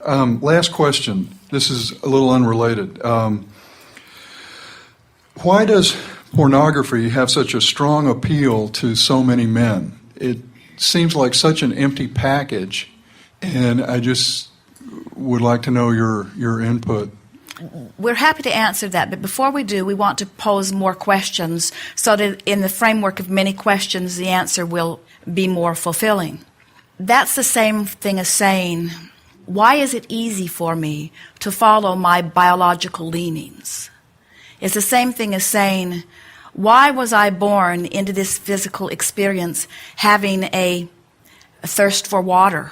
Last question. This is a little unrelated. Why does pornography have such a strong appeal to so many men? It seems like such an empty package, and I just would like to know your input. We're happy to answer that, but before we do, we want to pose more questions so that in the framework of many questions, the answer will be more fulfilling. That's the same thing as saying, why is it easy for me to follow my biological leanings? It's the same thing as saying, why was I born into this physical experience having a thirst for water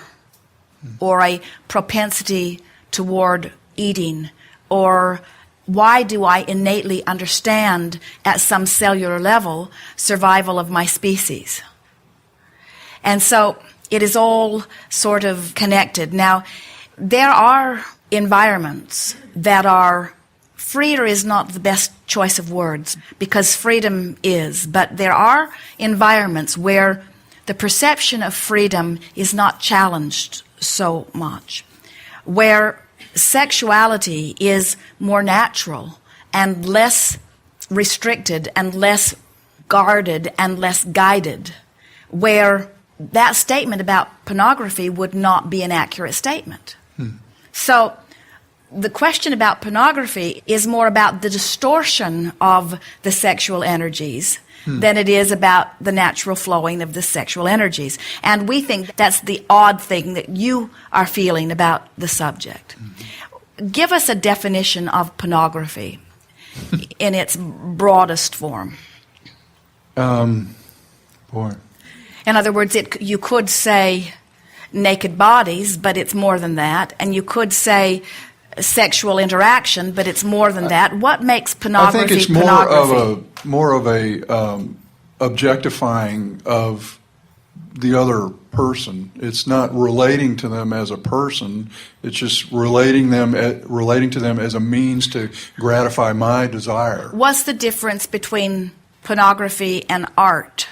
or a propensity toward eating? Or why do I innately understand at some cellular level survival of my species? And so it is all sort of connected. Now, there are environments that are, freer is not the best choice of words because freedom is, but there are environments where the perception of freedom is not challenged so much, where sexuality is more natural and less restricted and less guarded and less guided, where that statement about pornography would not be an accurate statement. So the question about pornography is more about the distortion of the sexual energies than it is about the natural flowing of the sexual energies. And we think that's the odd thing that you are feeling about the subject. Give us a definition of pornography in its broadest form. Boy. In other words, you could say naked bodies, but it's more than that. And you could say sexual interaction, but it's more than that. What makes pornography I think it's more of a objectifying of the other person. It's not relating to them as a person. It's just relating to them as a means to gratify my desire. What's the difference between pornography and art?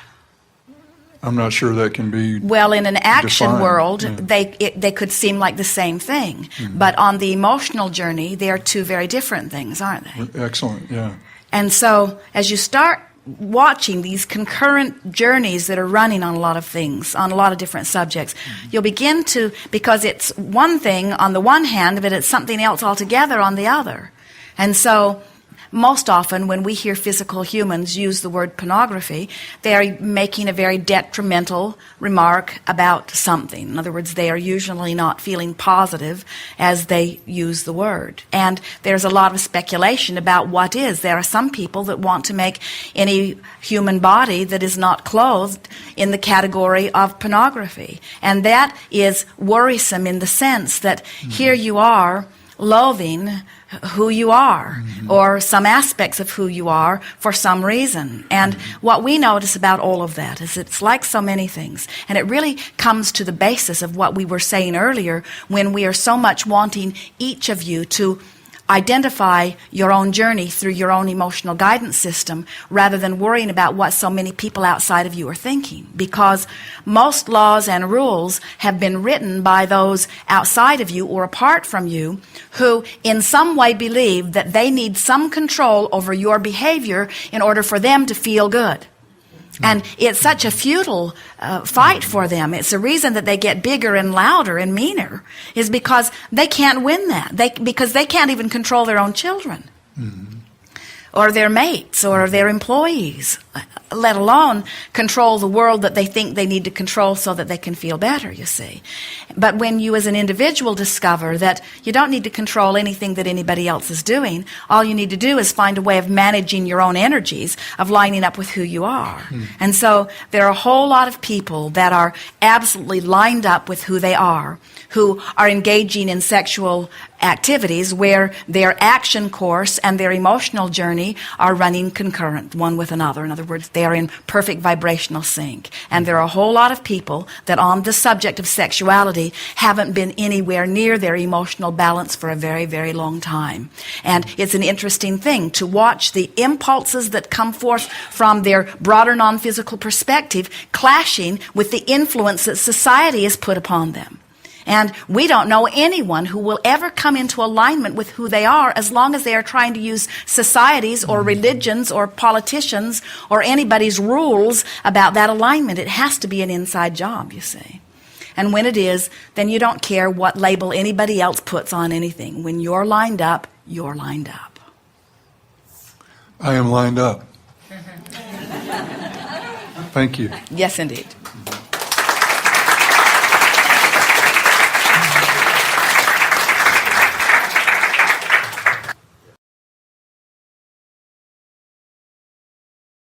I'm not sure that can be Well, in an action defined. world, Yeah. they could seem like the same thing. But on the emotional journey, they are two very different things, aren't they? Excellent, yeah. And so as you start watching these concurrent journeys that are running on a lot of things, on a lot of different subjects, you'll begin to, because it's one thing on the one hand, but it's something else altogether on the other. And so most often when we hear physical humans use the word pornography, they are making a very detrimental remark about something. In other words, they are usually not feeling positive as they use the word. And there's a lot of speculation about what is. There are some people that want to make any human body that is not clothed in the category of pornography. And that is worrisome in the sense that here you are loathing who you are, or some aspects of who you are for some reason. And what we notice about all of that is it's like so many things. And it really comes to the basis of what we were saying earlier when we are so much wanting each of you to identify your own journey through your own emotional guidance system rather than worrying about what so many people outside of you are thinking. Because most laws and rules have been written by those outside of you or apart from you who in some way believe that they need some control over your behavior in order for them to feel good. And it's such a futile fight for them. It's the reason that they get bigger and louder and meaner is because they can't win that. Because they can't even control their own children or their mates or their employees, let alone control the world that they think they need to control so that they can feel better, you see. But when you as an individual discover that you don't need to control anything that anybody else is doing, all you need to do is find a way of managing your own energies, of lining up with who you are. And so there are a whole lot of people that are absolutely lined up with who they are, who are engaging in sexual activities where their action course and their emotional journey are running concurrent, one with another. In other words, they are in perfect vibrational sync. And there are a whole lot of people that on the subject of sexuality haven't been anywhere near their emotional balance for a very, very long time. And it's an interesting thing to watch the impulses that come forth from their broader non-physical perspective clashing with the influence that society has put upon them. And we don't know anyone who will ever come into alignment with who they are as long as they are trying to use societies or religions or politicians or anybody's rules about that alignment. It has to be an inside job, you see. And when it is, then you don't care what label anybody else puts on anything. When you're lined up, you're lined up. I am lined up. Thank you. Yes, indeed.